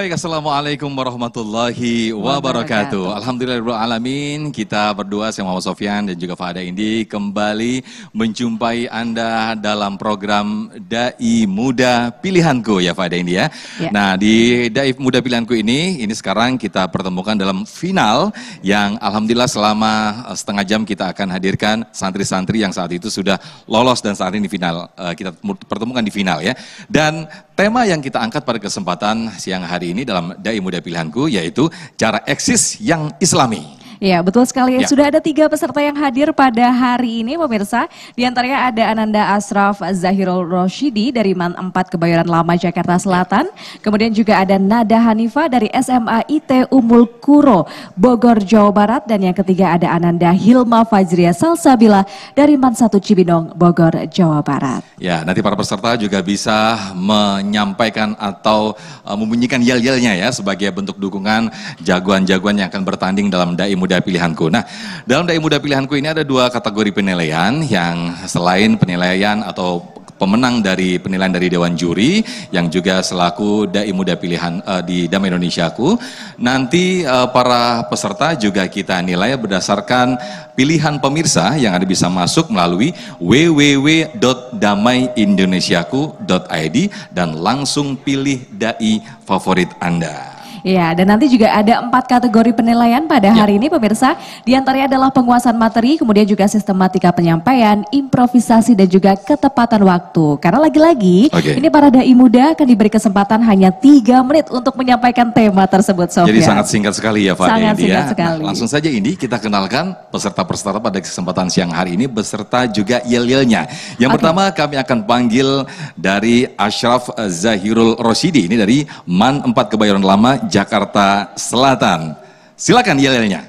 Baik, Assalamualaikum warahmatullahi wabarakatuh. Alhamdulillahirrahmanirrahim. Kita berdua, saya Muhammad Sofyan dan juga Fahada Indi, kembali menjumpai Anda dalam program Dai Muda Pilihanku ya Fahada Indi ya. Nah, di Dai Muda Pilihanku ini sekarang kita pertemukan dalam final yang alhamdulillah selama setengah jam kita akan hadirkan santri-santri yang saat itu sudah lolos dan saat ini final. Kita pertemukan di final ya. Dan tema yang kita angkat pada kesempatan siang hari ini dalam Dai Muda Pilihanku yaitu cara eksis yang Islami. Ya, betul sekali. Ya. Sudah ada 3 peserta yang hadir pada hari ini, pemirsa. Di antaranya ada Ananda Ashraf Zahirul Roshidi dari MAN 4 Kebayoran Lama, Jakarta Selatan. Kemudian juga ada Nada Hanifa dari SMA IT Ummul Quro, Bogor, Jawa Barat. Dan yang ketiga ada Ananda Hilma Fajria Salsabila dari MAN 1 Cibinong, Bogor, Jawa Barat. Ya, nanti para peserta juga bisa menyampaikan atau membunyikan yel-yelnya ya sebagai bentuk dukungan jagoan-jagoan yang akan bertanding dalam Dai Muda Pilihanku. Nah, dalam Dai Muda Pilihanku ini ada 2 kategori penilaian yang selain penilaian atau pemenang dari penilaian dari Dewan Juri yang juga selaku Dai Muda Pilihan di Damai Indonesiaku. Nanti para peserta juga kita nilai berdasarkan pilihan pemirsa yang ada bisa masuk melalui www.damaiindonesiaku.id dan langsung pilih dai favorit Anda. Ya, dan nanti juga ada 4 kategori penilaian pada hari ini pemirsa. Di antaranya adalah penguasaan materi, kemudian juga sistematika penyampaian, improvisasi dan juga ketepatan waktu. Karena lagi-lagi ini para dai muda akan diberi kesempatan hanya 3 menit untuk menyampaikan tema tersebut, Sofyan. Jadi sangat singkat sekali ya Pak Sangat Indi singkat ya. sekali. Nah, langsung saja Indi kita kenalkan peserta-peserta pada kesempatan siang hari ini beserta juga yel-yelnya. Yang pertama kami akan panggil dari Ashraf Zahirul Roshidi, ini dari MAN 4 Kebayoran Lama, Jakarta Selatan. Silakan yel-yelnya.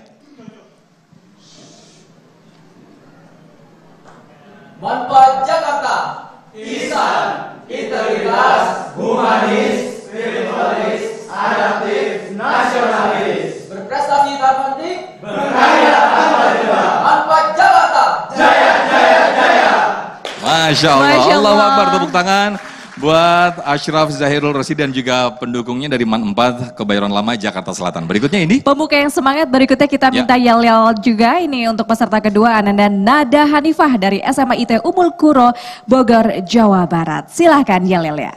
Manfaat Jakarta, Ihsan, integritas, humanis, spiritualis, adaptif, nasionalis, berprestasi tanpa henti, berkarya tanpa jeda. Manfaat Jakarta, jaya, jaya, jaya. Masya Allah, Allahu Akbar, tepuk tangan buat Ashraf Zahirul Roshidi dan juga pendukungnya dari MAN 4 Kebayoran Lama, Jakarta Selatan. Berikutnya ini pembuka yang semangat, berikutnya kita minta yel-yel juga ini untuk peserta kedua Ananda Nada Hanifah dari SMA IT Ummul Quro, Bogor, Jawa Barat. Silahkan yel-yel ya.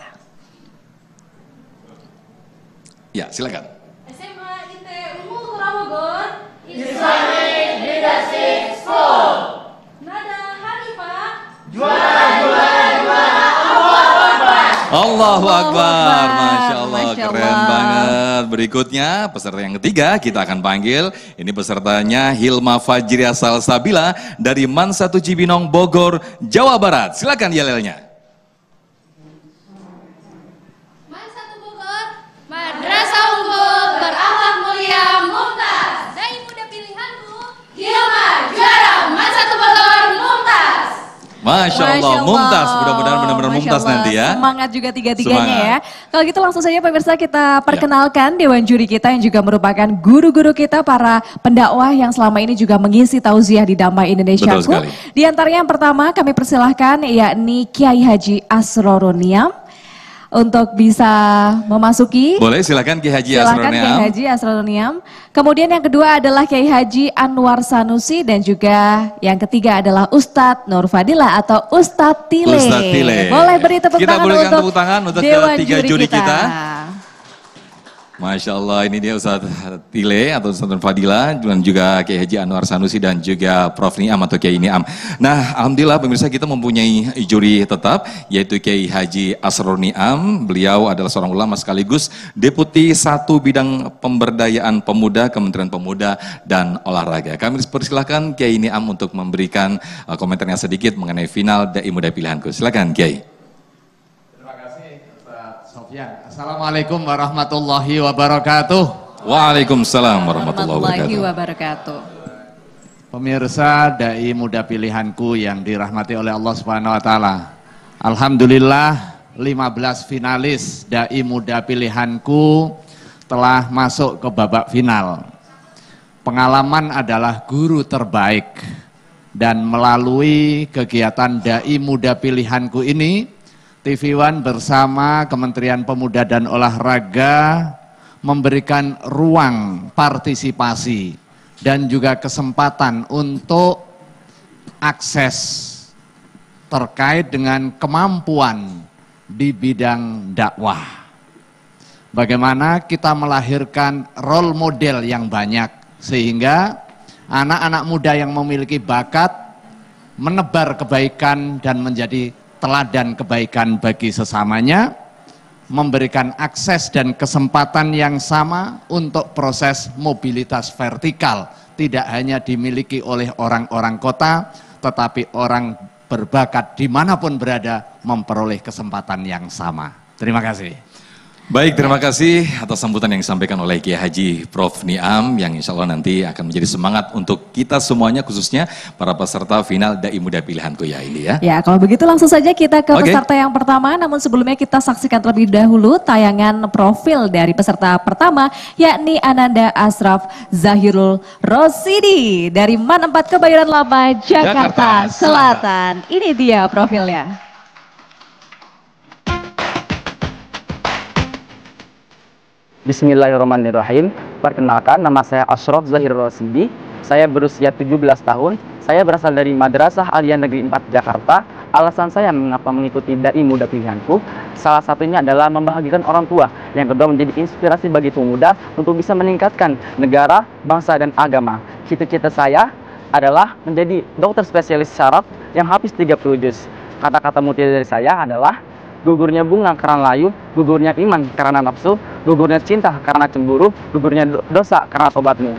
Ya, silakan. SMA IT Ummul Quro, Bogor, Islamic Leadership School. Nada Hanifah, Juara, juara, juara. Allahu Akbar, Masya Allah, Masya keren Allah. banget. Berikutnya peserta yang ketiga kita akan panggil, ini pesertanya Hilma Fajria Salsabila dari MAN 1 Cibinong, Bogor, Jawa Barat. Silakan yel-yelnya. MAN 1 Bogor, Madrasah Unggul berakhlak mulia mumtaz. Dai Muda Pilihanku, Hilma juara MAN 1 Bogor mumtaz. Masya Allah, mumtaz. Mudah-mudahan benar-benar mumtaz nanti ya. Semangat juga tiga-tiganya ya. Kalau gitu langsung saja pemirsa kita perkenalkan Dewan Juri kita yang juga merupakan guru-guru kita, para pendakwah yang selama ini juga mengisi tauziah di Damai Indonesiaku. Di antaranya yang pertama kami persilahkan yakni Kiai Haji Asroruniam untuk bisa memasuki. Boleh, silakan Kiai Haji Silakan Asroruniam. Kiai Haji Asroruniam. Kemudian yang kedua adalah Kiai Haji Anwar Sanusi dan juga yang ketiga adalah Ustadz Nur Fadila atau Ustadz Tile. Ustadz Tile. Boleh beri tepuk Kita tangan berikan untuk tepuk tangan untuk Dewan ketiga juri kita. Masya Allah, ini dia Ustadz Tile atau Ustadz Nur Fadila dan juga Kiai Haji Anwar Sanusi dan juga Prof Niam atau Kiai Niam. Nah, alhamdulillah pemirsa kita mempunyai juri tetap yaitu Kiai Haji Asror Niam. Beliau adalah seorang ulama sekaligus Deputi 1 Bidang Pemberdayaan Pemuda Kementerian Pemuda dan Olahraga. Kami persilahkan Kiai Niam untuk memberikan komentarnya sedikit mengenai final Dai Muda Pilihanku. Silakan Kiai. Assalamualaikum warahmatullahi wabarakatuh. Waalaikumsalam warahmatullahi wabarakatuh. Pemirsa Dai Muda Pilihanku yang dirahmati oleh Allah Subhanahu wa taala. Alhamdulillah 15 finalis Dai Muda Pilihanku telah masuk ke babak final. Pengalaman adalah guru terbaik dan melalui kegiatan Dai Muda Pilihanku ini TV One bersama Kementerian Pemuda dan Olahraga memberikan ruang partisipasi dan juga kesempatan untuk akses terkait dengan kemampuan di bidang dakwah. Bagaimana kita melahirkan role model yang banyak sehingga anak-anak muda yang memiliki bakat menebar kebaikan dan menjadi teladan kebaikan bagi sesamanya, memberikan akses dan kesempatan yang sama untuk proses mobilitas vertikal, tidak hanya dimiliki oleh orang-orang kota, tetapi orang berbakat dimanapun berada memperoleh kesempatan yang sama. Terima kasih. Baik, terima kasih atas sambutan yang disampaikan oleh Kiai Haji Prof. Niam yang insya Allah nanti akan menjadi semangat untuk kita semuanya, khususnya para peserta final Dai Muda Pilihanku ya ini ya. Ya, kalau begitu langsung saja kita ke peserta yang pertama, namun sebelumnya kita saksikan terlebih dahulu tayangan profil dari peserta pertama, yakni Ananda Ashraf Zahirul Rosyidi dari MAN 4 Kebayoran Lama, Jakarta Selatan. Ini dia profilnya. Bismillahirrahmanirrahim. Perkenalkan, nama saya Ashraf Zahirul Rosyidi. Saya berusia 17 tahun. Saya berasal dari Madrasah Aliyah Negeri 4 Jakarta. Alasan saya mengapa mengikuti Dai Muda Pilihanku, salah satunya adalah membahagiakan orang tua. Yang kedua, menjadi inspirasi bagi pemuda untuk bisa meningkatkan negara, bangsa, dan agama. Cita-cita saya adalah menjadi dokter spesialis syaraf yang hafiz 30 juz. Kata-kata muti dari saya adalah: gugurnya bunga karena layu, gugurnya iman karena nafsu, gugurnya cinta karena cemburu, gugurnya dosa karena tobatmu.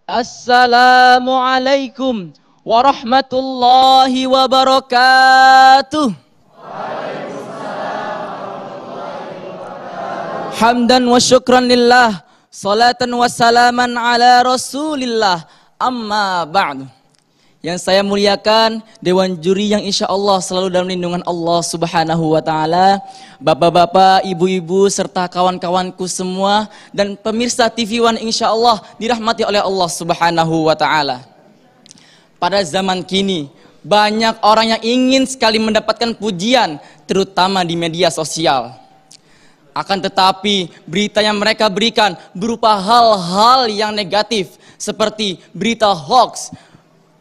Assalamualaikum warahmatullahi wabarakatuh. Hamdan wa syukran lillah, salatan wa salaman ala rasulillah, amma ba'du. Yang saya muliakan Dewan Juri yang insya Allah selalu dalam lindungan Allah Subhanahu wa Ta'ala, bapak-bapak, ibu-ibu, serta kawan-kawanku semua, dan pemirsa TV One insya Allah dirahmati oleh Allah Subhanahu wa Ta'ala. Pada zaman kini, banyak orang yang ingin sekali mendapatkan pujian, terutama di media sosial. Akan tetapi berita yang mereka berikan berupa hal-hal yang negatif, seperti berita hoax,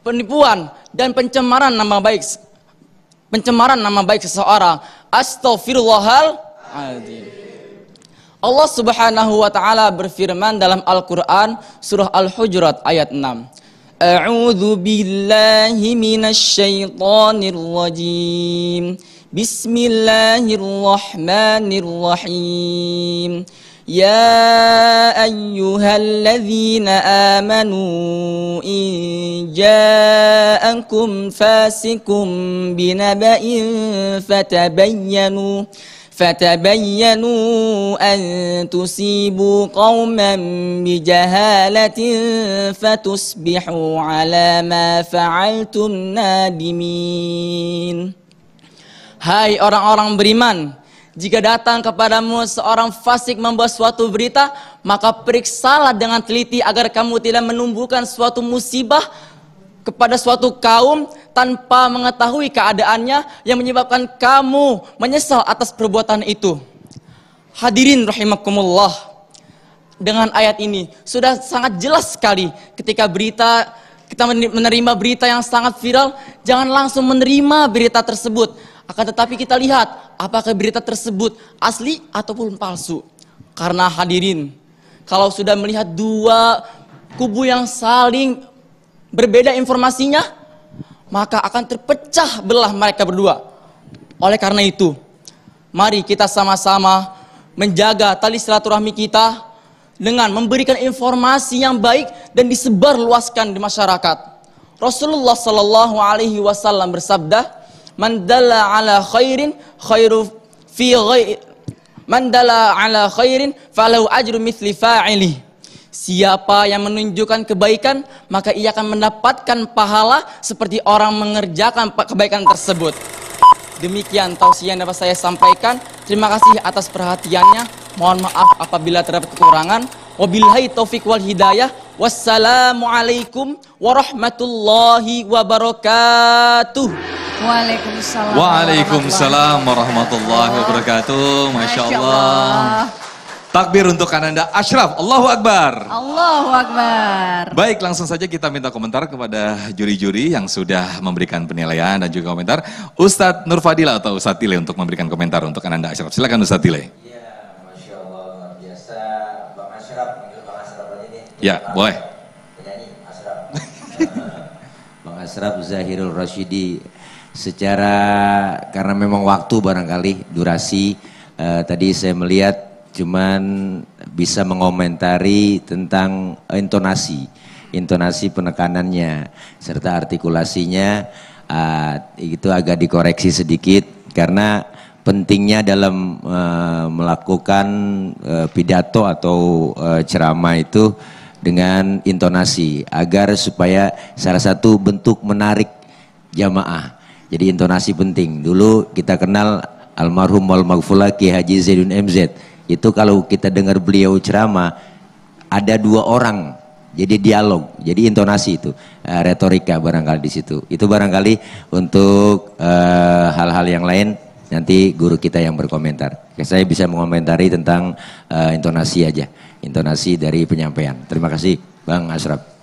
penipuan, dan pencemaran nama baik seseorang. Astaghfirullahaladzim. Allah Subhanahu wa Ta'ala berfirman dalam Al-Quran surah Al-Hujurat ayat 6. A'udzu billahi minasyaitonir rajim. Bismillahirrahmanirrahim. Ya ayyuhalladzina amanu in ja'akum fasikum binaba'in fatabayyanu an tusibu qauman bijahalatin fatusbihu ala ma fa'altum nadimin. Hai orang-orang beriman, jika datang kepadamu seorang fasik membawa suatu berita, maka periksalah dengan teliti agar kamu tidak menumbuhkan suatu musibah kepada suatu kaum tanpa mengetahui keadaannya yang menyebabkan kamu menyesal atas perbuatan itu. Hadirin rahimakumullah, dengan ayat ini sudah sangat jelas sekali ketika kita menerima berita yang sangat viral, jangan langsung menerima berita tersebut. Akan tetapi kita lihat apakah berita tersebut asli ataupun palsu. Karena hadirin, kalau sudah melihat dua kubu yang saling berbeda informasinya, maka akan terpecah belah mereka berdua. Oleh karena itu, mari kita sama-sama menjaga tali silaturahmi kita dengan memberikan informasi yang baik dan disebarluaskan di masyarakat. Rasulullah Shallallahu Alaihi Wasallam bersabda, Man dalla ala khairin falahu ajru mithli fa'ilih. Siapa yang menunjukkan kebaikan, maka ia akan mendapatkan pahala seperti orang mengerjakan kebaikan tersebut. Demikian tausiah yang dapat saya sampaikan. Terima kasih atas perhatiannya. Mohon maaf apabila terdapat kekurangan. Wabillahi taufiq wal hidayah. Wassalamualaikum warahmatullahi wabarakatuh. Waalaikumsalam. Waalaikumsalam warahmatullahi wabarakatuh. Masya Allah. Takbir untuk Ananda Ashraf. Allahu Akbar. Allahu Akbar. Baik, langsung saja kita minta komentar kepada juri-juri yang sudah memberikan penilaian dan juga komentar. Ustadz Nur Fadila atau Ustadz Tile untuk memberikan komentar untuk Ananda Ashraf. Silakan Ustadz Tile. Iya, Masya Allah, luar biasa. Bang Ashraf, panggil Bang Ashraf aja nih. Ya, boleh. Penyanyi, Ashraf. Bang Ashraf Zahirul Roshidi. Karena memang waktu barangkali, durasi, tadi saya melihat cuman bisa mengomentari tentang intonasi penekanannya serta artikulasinya, itu agak dikoreksi sedikit karena pentingnya dalam melakukan pidato atau ceramah itu dengan intonasi agar supaya salah satu bentuk menarik jamaah. Jadi intonasi penting. Dulu kita kenal almarhum wal maghfurlah Ki Haji Zaidun MZ. Itu kalau kita dengar beliau ceramah, ada dua orang, jadi dialog, jadi intonasi itu, retorika barangkali di situ. Itu barangkali untuk hal-hal yang lain nanti guru kita yang berkomentar. Saya bisa mengomentari tentang intonasi aja, intonasi dari penyampaian. Terima kasih Bang Ashraf.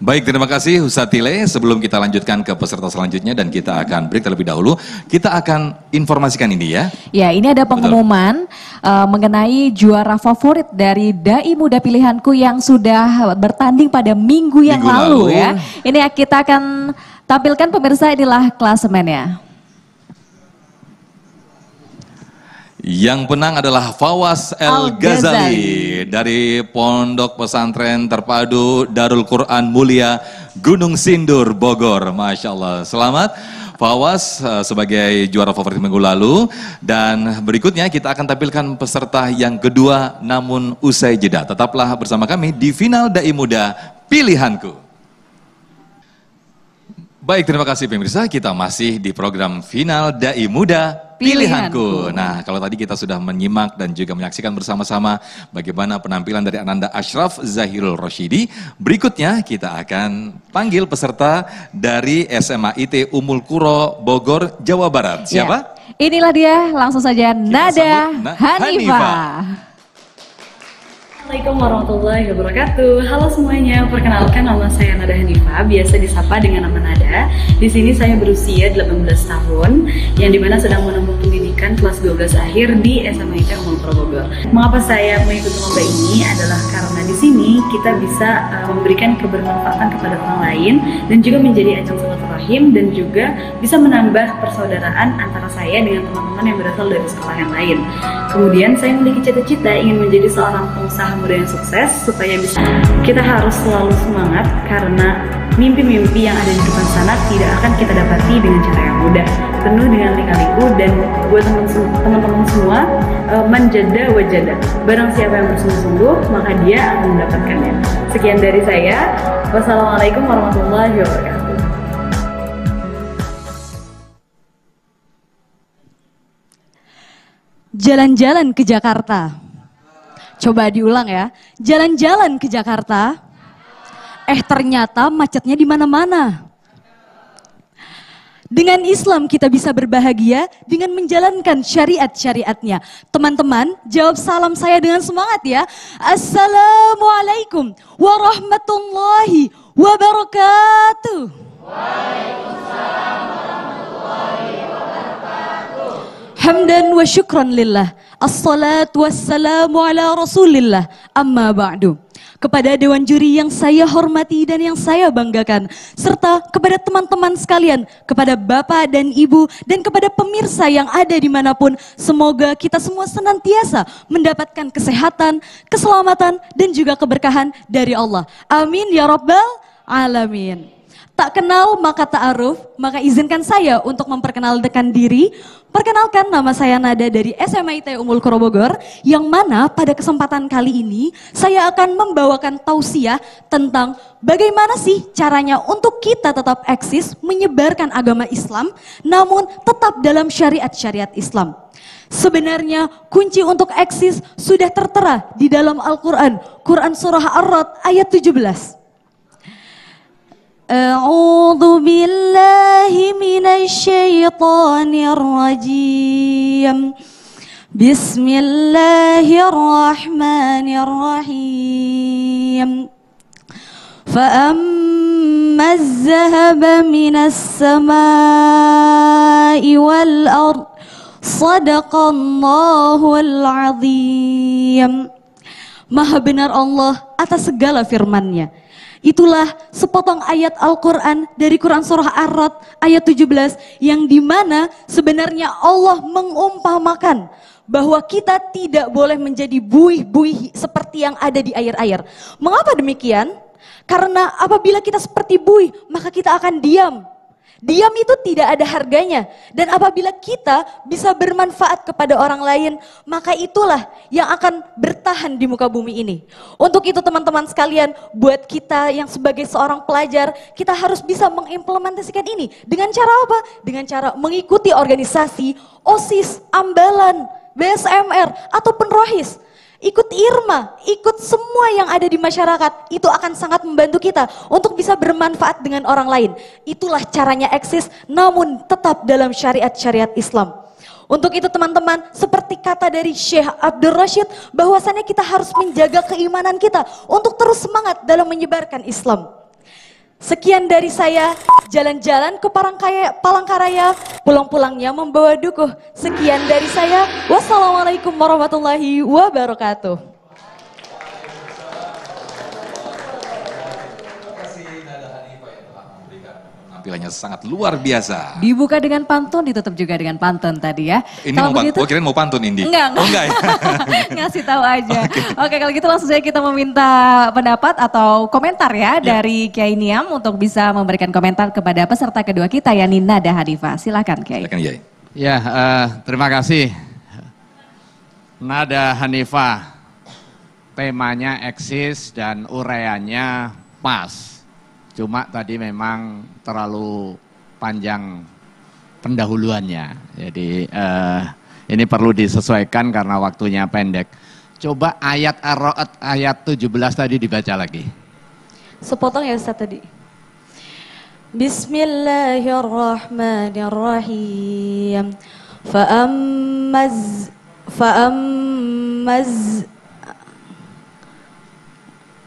Baik, terima kasih Ustadz Tile. Sebelum kita lanjutkan ke peserta selanjutnya dan kita akan break terlebih dahulu, kita akan informasikan ini ya. Ya, ini ada pengumuman mengenai juara favorit dari Dai Muda Pilihanku yang sudah bertanding pada minggu yang lalu ya. Ini kita akan tampilkan pemirsa, inilah klasemennya. Yang menang adalah Fawaz El Ghazali dari Pondok Pesantren Terpadu Darul Quran Mulia Gunung Sindur Bogor. Masya Allah. Selamat Fawaz sebagai juara favorit minggu lalu. Dan berikutnya kita akan tampilkan peserta yang kedua namun usai jeda. Tetaplah bersama kami di final Dai Muda Pilihanku. Baik, terima kasih pemirsa. Kita masih di program final Dai Muda Pilihanku. Nah, kalau tadi kita sudah menyimak dan juga menyaksikan bersama-sama bagaimana penampilan dari Ananda Ashraf Zahirul Roshidi. Berikutnya kita akan panggil peserta dari SMA IT Ummul Qura Bogor, Jawa Barat. Siapa? Ya, inilah dia, langsung saja Nada Hanifah. Assalamualaikum warahmatullahi wabarakatuh. Halo semuanya, perkenalkan nama saya Nada Hanifah, biasa disapa dengan nama Nada. Di sini saya berusia 18 tahun, yang dimana sedang menempuh pendidikan kelas 12 akhir di SMA IT Ummul Qura Bogor. Mengapa saya mengikuti lomba ini adalah karena di sini kita bisa memberikan kebermanfaatan kepada orang lain dan juga menjadi ajang silaturahim dan juga bisa menambah persaudaraan antara saya dengan teman-teman yang berasal dari sekolah yang lain. Kemudian saya memiliki cita-cita ingin menjadi seorang pengusaha muda yang sukses supaya bisa. Kita harus selalu semangat karena mimpi-mimpi yang ada di depan sana tidak akan kita dapati dengan cara yang mudah, penuh dengan lika-liku. Dan buat teman-teman semua, manjada wajada, barang siapa yang bersungguh-sungguh maka dia akan mendapatkannya. Sekian dari saya, wassalamualaikum warahmatullahi wabarakatuh. Jalan-jalan ke Jakarta. Coba diulang ya. Jalan-jalan ke Jakarta. Ternyata macetnya di mana-mana. Dengan Islam kita bisa berbahagia dengan menjalankan syariat-syariatnya. Teman-teman, jawab salam saya dengan semangat ya. Assalamualaikum warahmatullahi wabarakatuh. Waalaikumsalam warahmatullahi wabarakatuh. Hamdan wa syukran lillah. Assalatu wassalamu ala rasulillah. Amma ba'du. Kepada dewan juri yang saya hormati dan yang saya banggakan, serta kepada teman-teman sekalian, kepada bapak dan ibu, dan kepada pemirsa yang ada dimanapun, semoga kita semua senantiasa mendapatkan kesehatan, keselamatan, dan juga keberkahan dari Allah. Amin ya rabbal alamin. Tak kenal maka ta'aruf, maka izinkan saya untuk memperkenalkan diri. Perkenalkan, nama saya Nada dari SMA IT Ummul Qura Bogor, yang mana pada kesempatan kali ini saya akan membawakan tausiah tentang bagaimana sih caranya untuk kita tetap eksis menyebarkan agama Islam namun tetap dalam syariat-syariat Islam. Sebenarnya kunci untuk eksis sudah tertera di dalam Al-Quran, Quran Surah Ar-Ra'd ayat 17. A'udzu billahi minasyaitonir rajim. Bismillahirrahmanirrahim. فأما الذهب من السماء والأرض صدق الله العظيم. Maha benar Allah atas segala firman-Nya. Itulah sepotong ayat Al-Quran dari Quran Surah Ar-Ra'd ayat 17 yang dimana sebenarnya Allah mengumpamakan bahwa kita tidak boleh menjadi buih-buih seperti yang ada di air-air. Mengapa demikian? Karena apabila kita seperti buih, maka kita akan diam. Diam itu tidak ada harganya. Dan apabila kita bisa bermanfaat kepada orang lain, maka itulah yang akan bertahan di muka bumi ini. Untuk itu teman-teman sekalian, buat kita yang sebagai seorang pelajar, kita harus bisa mengimplementasikan ini. Dengan cara apa? Dengan cara mengikuti organisasi, OSIS, Ambalan, BSMR, ataupun Rohis. Ikut Irma, ikut semua yang ada di masyarakat, itu akan sangat membantu kita untuk bisa bermanfaat dengan orang lain. Itulah caranya eksis, namun tetap dalam syariat-syariat Islam. Untuk itu teman-teman, seperti kata dari Syekh Abdul Rashid, bahwasannya kita harus menjaga keimanan kita untuk terus semangat dalam menyebarkan Islam. Sekian dari saya, jalan-jalan ke Palangkaraya, pulang-pulangnya membawa dukuh. Sekian dari saya, wassalamualaikum warahmatullahi wabarakatuh. Penampilannya sangat luar biasa. Dibuka dengan pantun, ditutup juga dengan pantun tadi ya. Ini kalau mau begitu, kirain mau pantun Indi. Enggak. Oh, enggak ya? Ngasih tahu aja. Oke, kalau gitu langsung saja kita meminta pendapat atau komentar ya dari Kiai Niam untuk bisa memberikan komentar kepada peserta kedua kita yakni Nada Hanifah. Silakan Kiai. Silakan Kiai. Ya, terima kasih. Nada Hanifah, temanya eksis dan uraiannya pas. Cuma tadi memang terlalu panjang pendahuluannya. Jadi ini perlu disesuaikan karena waktunya pendek. Coba ayat Ar-Ra'd ayat 17 tadi dibaca lagi. Sepotong ya Ustaz tadi. Bismillahirrahmanirrahim.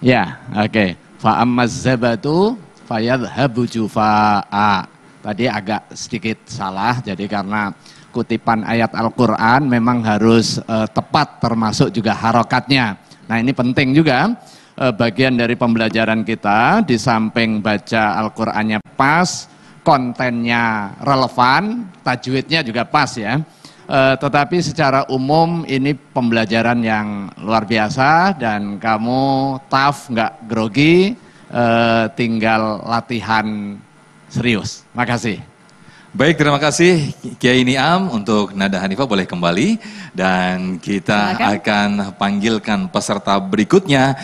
Ya, oke. Fa'ammaz zabatu fayadhabu jufa'a. Tadi agak sedikit salah, jadi karena kutipan ayat Al-Quran memang harus tepat termasuk juga harokatnya. Nah ini penting juga, bagian dari pembelajaran kita di samping baca Al-Qurannya pas, kontennya relevan, tajwidnya juga pas ya. Tetapi secara umum ini pembelajaran yang luar biasa dan kamu tough, nggak grogi, tinggal latihan serius. Makasih. Baik, terima kasih Kiai Niam. Untuk Nada Hanifah boleh kembali dan kita akan panggilkan peserta berikutnya.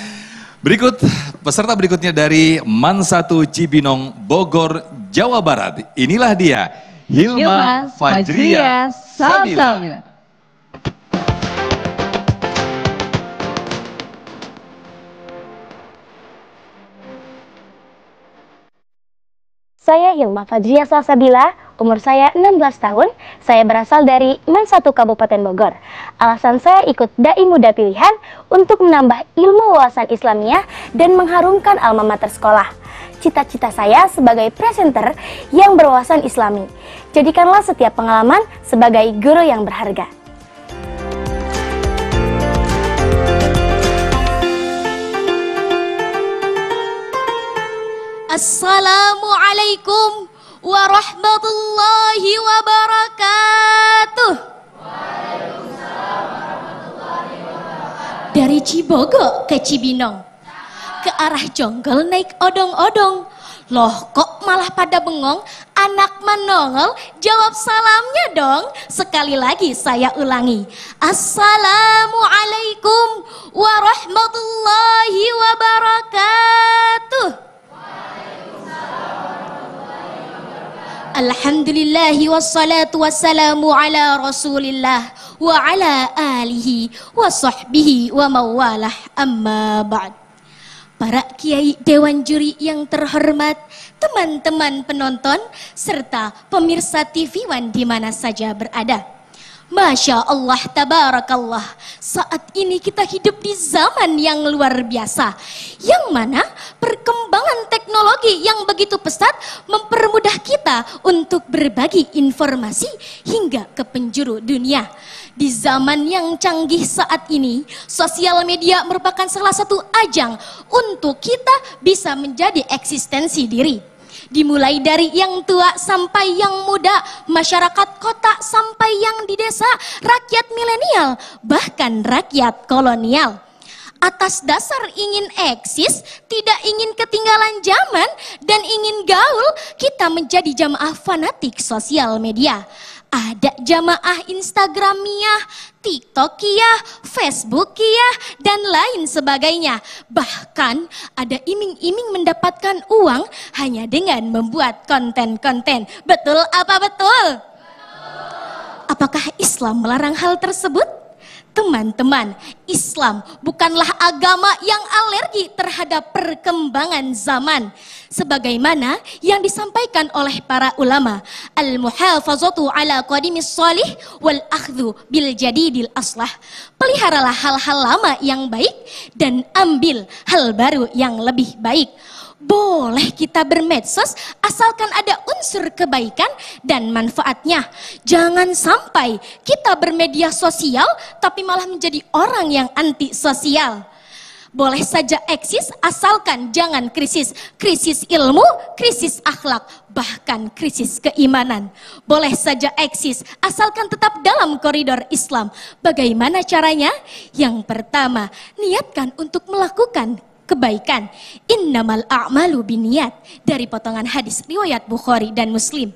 Peserta berikutnya dari MAN 1 Cibinong, Bogor, Jawa Barat. Inilah dia. Hilma Fajriya Sabila. Saya Hilma Fajriya Sabila, umur saya 16 tahun, saya berasal dari MAN 1 Kabupaten Bogor. Alasan saya ikut Dai Muda Pilihan untuk menambah ilmu wawasan Islamiyah dan mengharumkan alma mater sekolah. Cita-cita saya sebagai presenter yang berwawasan Islami. Jadikanlah setiap pengalaman sebagai guru yang berharga. Assalamualaikum warahmatullahi wabarakatuh. Dari Cibogo ke Cibinong, ke arah Jonggol naik odong-odong. Loh kok malah pada bengong? Anak menongol, jawab salamnya dong. Sekali lagi saya ulangi. Assalamualaikum warahmatullahi wabarakatuh. Alhamdulillahi wassalatu wassalamu ala rasulillah wa ala alihi wa sahbihi wa mawalah amma ba'd. para kiai dewan juri yang terhormat, teman-teman penonton, serta pemirsa TV One di mana saja berada. Masya Allah, tabarakallah, saat ini kita hidup di zaman yang luar biasa, yang mana perkembangan teknologi yang begitu pesat mempermudah kita untuk berbagi informasi hingga ke penjuru dunia. Di zaman yang canggih saat ini, sosial media merupakan salah satu ajang untuk kita bisa menjadi eksistensi diri. Dimulai dari yang tua sampai yang muda, masyarakat kota sampai yang di desa, rakyat milenial, bahkan rakyat kolonial. Atas dasar ingin eksis, tidak ingin ketinggalan zaman, dan ingin gaul, kita menjadi jamaah fanatik sosial media. Ada jamaah Instagramiyah, TikTokiyah, Facebookiyah, dan lain sebagainya. Bahkan ada iming-iming mendapatkan uang hanya dengan membuat konten-konten. Betul apa betul? Apakah Islam melarang hal tersebut? Teman-teman, Islam bukanlah agama yang alergi terhadap perkembangan zaman. Sebagaimana yang disampaikan oleh para ulama, al-muhafazatu ala qadimis salih wal akhdhu bil jadidil aslah. Peliharalah hal-hal lama yang baik dan ambil hal baru yang lebih baik. Boleh kita bermedsos asalkan ada unsur kebaikan dan manfaatnya. Jangan sampai kita bermedia sosial tapi malah menjadi orang yang anti sosial. Boleh saja eksis asalkan jangan krisis. Krisis ilmu, krisis akhlak, bahkan krisis keimanan. Boleh saja eksis asalkan tetap dalam koridor Islam. Bagaimana caranya? Yang pertama, niatkan untuk melakukan kebaikan. Innamal a'malu binniyat, dari potongan hadis riwayat Bukhari dan Muslim.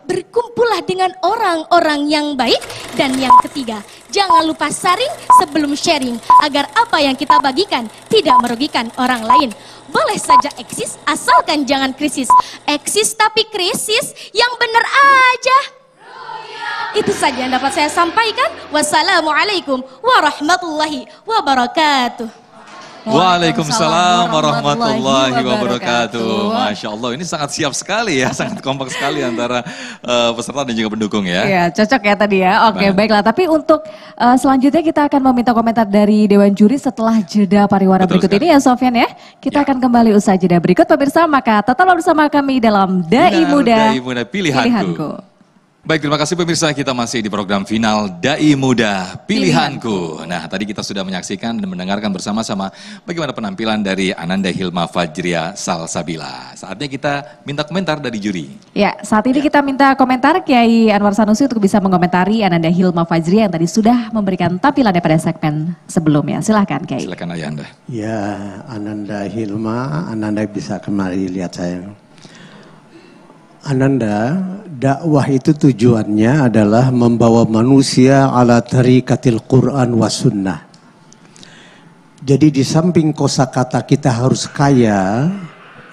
Berkumpullah dengan orang-orang yang baik. Dan yang ketiga, jangan lupa saring sebelum sharing, agar apa yang kita bagikan tidak merugikan orang lain. Boleh saja eksis asalkan jangan krisis. Eksis tapi krisis yang benar aja. Itu saja yang dapat saya sampaikan. Wassalamualaikum warahmatullahi wabarakatuh. Waalaikumsalam warahmatullahi wabarakatuh. Masya Allah, ini sangat siap sekali ya, sangat kompak sekali antara peserta dan juga pendukung ya. Iya, cocok ya tadi ya. Oke, baiklah. Tapi untuk selanjutnya kita akan meminta komentar dari Dewan Juri setelah jeda pariwara berikut ini ya Sofyan ya. Kita akan kembali usai jeda berikut pemirsa, maka tetaplah bersama kami dalam Dai Muda Pilihanku. Baik, terima kasih pemirsa, kita masih di program final Dai Muda Pilihanku. Nah, tadi kita sudah menyaksikan dan mendengarkan bersama-sama bagaimana penampilan dari Ananda Hilma Fajria Salsabila. Saatnya kita minta komentar dari juri. Ya, saat ini kita minta komentar Kiai Anwar Sanusi untuk bisa mengomentari Ananda Hilma Fajria yang tadi sudah memberikan tampilannya pada segmen sebelumnya. Silahkan Kiai. Silahkan Ayahanda. Ya, Ananda Hilma, Ananda bisa kembali lihat saya. Ananda, dakwah itu tujuannya adalah membawa manusia ala tariqatil Quran wa sunnah. Jadi di samping kosakata kita harus kaya,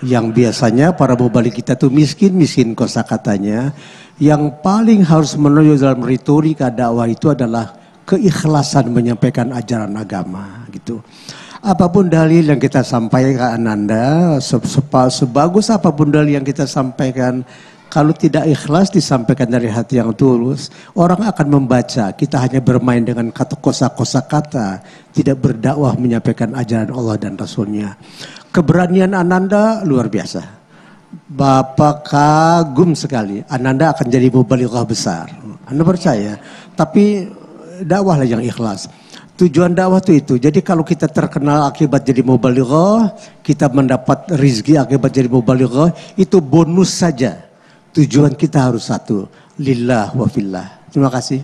yang biasanya para mubalik kita tuh miskin kosakatanya, yang paling harus menonjol dalam retorika dakwah itu adalah keikhlasan menyampaikan ajaran agama gitu. Apapun dalil yang kita sampaikan Ananda, sebagus apapun dalil yang kita sampaikan, kalau tidak ikhlas disampaikan dari hati yang tulus, orang akan membaca. Kita hanya bermain dengan kosa kata, tidak berdakwah menyampaikan ajaran Allah dan Rasulnya. Keberanian Ananda luar biasa. Bapak kagum sekali. Ananda akan jadi mubalighah besar. Anda percaya? Tapi dakwahlah yang ikhlas. Tujuan dakwah itu. Jadi kalau kita terkenal akibat jadi mubalighah, kita mendapat rizki akibat jadi mubalighah, itu bonus saja. Tujuan kita harus satu, lillah wa fillah. Terima kasih.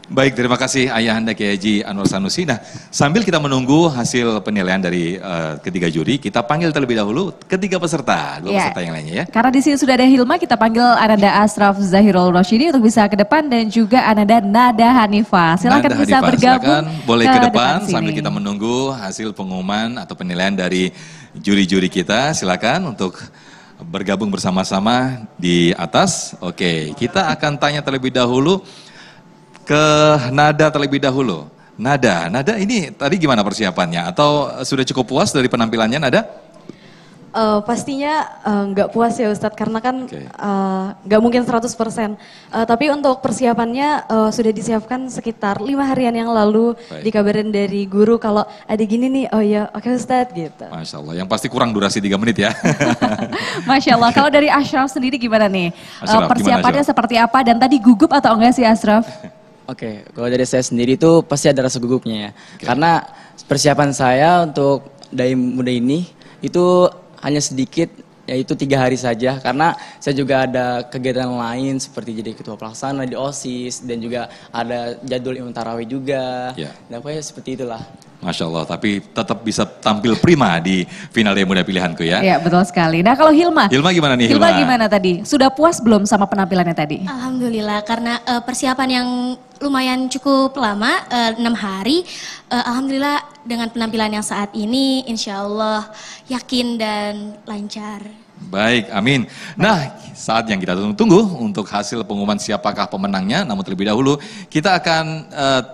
Baik, terima kasih Ayahanda Kiai Haji Anwar Sanusi. Nah, sambil kita menunggu hasil penilaian dari ketiga juri, kita panggil terlebih dahulu ketiga peserta, dua peserta yang lainnya ya. Karena di sini sudah ada Hilma, kita panggil Ananda Ashraf Zahirul Roshidi untuk bisa ke depan, dan juga Ananda Nada Hanifah. Silakan Nada bisa Hanifah, bergabung. Silakan, boleh ke depan sambil kita menunggu hasil pengumuman atau penilaian dari juri-juri kita. Silakan untuk bergabung bersama-sama di atas. Oke, kita akan tanya terlebih dahulu ke Nada terlebih dahulu. Nada ini tadi gimana persiapannya? Atau sudah cukup puas dari penampilannya Nada? Pastinya nggak puas ya Ustadz, karena kan nggak mungkin 100%. Tapi untuk persiapannya sudah disiapkan sekitar 5 harian yang lalu. Dikabarin dari guru kalau ada gini nih, oh ya oke Ustadz gitu. Masya Allah, yang pasti kurang durasi 3 menit ya. Masya Allah, kalau dari Ashraf sendiri gimana nih? Ashraf, Persiapannya gimana, seperti apa dan tadi gugup atau enggak sih Ashraf? Oke, kalau dari saya sendiri itu pasti ada rasa gugupnya ya. Karena persiapan saya untuk Dai Muda ini itu hanya sedikit, yaitu 3 hari saja. Karena saya juga ada kegiatan lain seperti jadi ketua pelaksana di OSIS dan juga ada jadwal Imam Tarawih juga. Dan pokoknya seperti itulah. Masya Allah, tapi tetap bisa tampil prima di final Dai Muda Pilihanku ya. Iya betul sekali. Nah kalau Hilma? Hilma gimana nih Hilma gimana tadi? Sudah puas belum sama penampilannya tadi? Alhamdulillah, karena persiapan yang lumayan cukup lama, 6 hari. Alhamdulillah dengan penampilan yang saat ini insya Allah yakin dan lancar. Baik, amin. Nah, saat yang kita tunggu untuk hasil pengumuman siapakah pemenangnya. Namun terlebih dahulu kita akan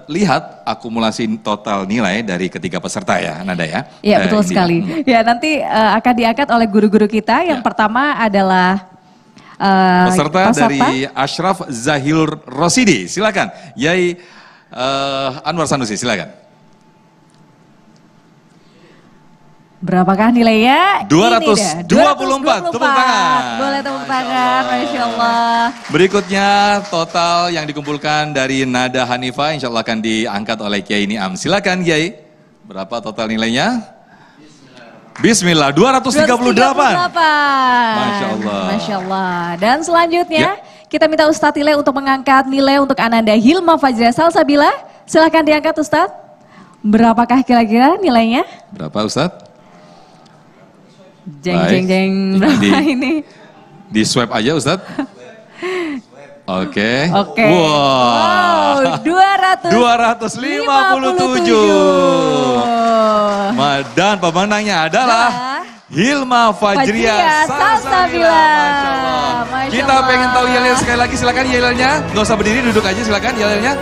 lihat akumulasi total nilai dari ketiga peserta ya, Nada ya. Iya betul sekali. Ya nanti akan diangkat oleh guru-guru kita. Yang pertama adalah peserta dari Ashraf Zahirul Roshidi. Silakan, Yai Anwar Sanusi, silakan. Berapakah nilainya? 224, tepuk tangan. Boleh tepuk tangan, Masya Allah. Berikutnya total yang dikumpulkan dari Nada Hanifah, insya Allah akan diangkat oleh Kiai Niam. Silakan Kiai, berapa total nilainya? Bismillah, 238. Masya Allah. Masya Allah. Dan selanjutnya kita minta Ustadz Tile untuk mengangkat nilai untuk Ananda Hilma Fajra Salsabila. Silakan diangkat Ustadz. Berapakah kira-kira nilainya? Berapa Ustadz? Jeng. Berapa ini? Di swipe aja Ustadz. Oke. Wow, 257. Dan pemenangnya adalah Hilma Fajria Salsabila. Kita pengen tahu yel-yel sekali lagi, silakan yel-yelnya. Gak usah berdiri, duduk aja silakan yel-yelnya.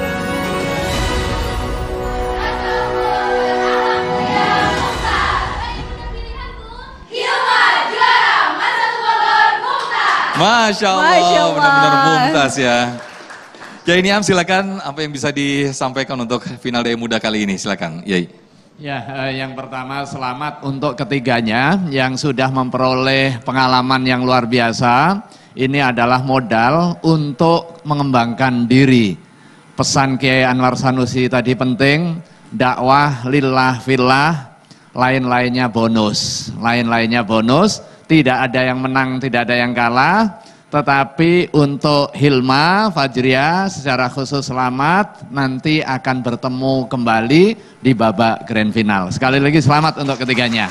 Masya Allah, benar-benar mumtaz ya. Yai Niam silakan, apa yang bisa disampaikan untuk final Dai Muda kali ini, silakan Yai. Ya, yang pertama selamat untuk ketiganya yang sudah memperoleh pengalaman yang luar biasa. Ini adalah modal untuk mengembangkan diri. Pesan Kiai Anwar Sanusi tadi penting, dakwah lillah fillah, lain-lainnya bonus. Lain-lainnya bonus. Tidak ada yang menang, tidak ada yang kalah. Tetapi untuk Hilma Fajria secara khusus selamat, nanti akan bertemu kembali di babak grand final. Sekali lagi selamat untuk ketiganya.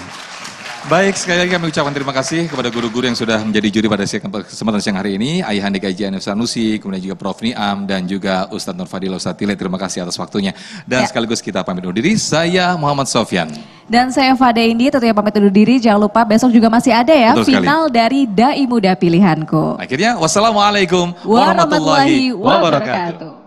Baik, sekali lagi kami ucapkan terima kasih kepada guru-guru yang sudah menjadi juri pada kesempatan siang hari ini. Ayahanda Kiai Anwar Sanusi, kemudian juga Prof. Niam, dan juga Ustadz Nur Fadil, Ustadz Tile, terima kasih atas waktunya. Dan sekaligus kita pamit undur diri, saya Muhammad Sofyan. Dan saya Fada Indi, tentunya pamit undur diri, jangan lupa besok juga masih ada ya final dari Dai Muda Pilihanku. Akhirnya, wassalamualaikum warahmatullahi wabarakatuh.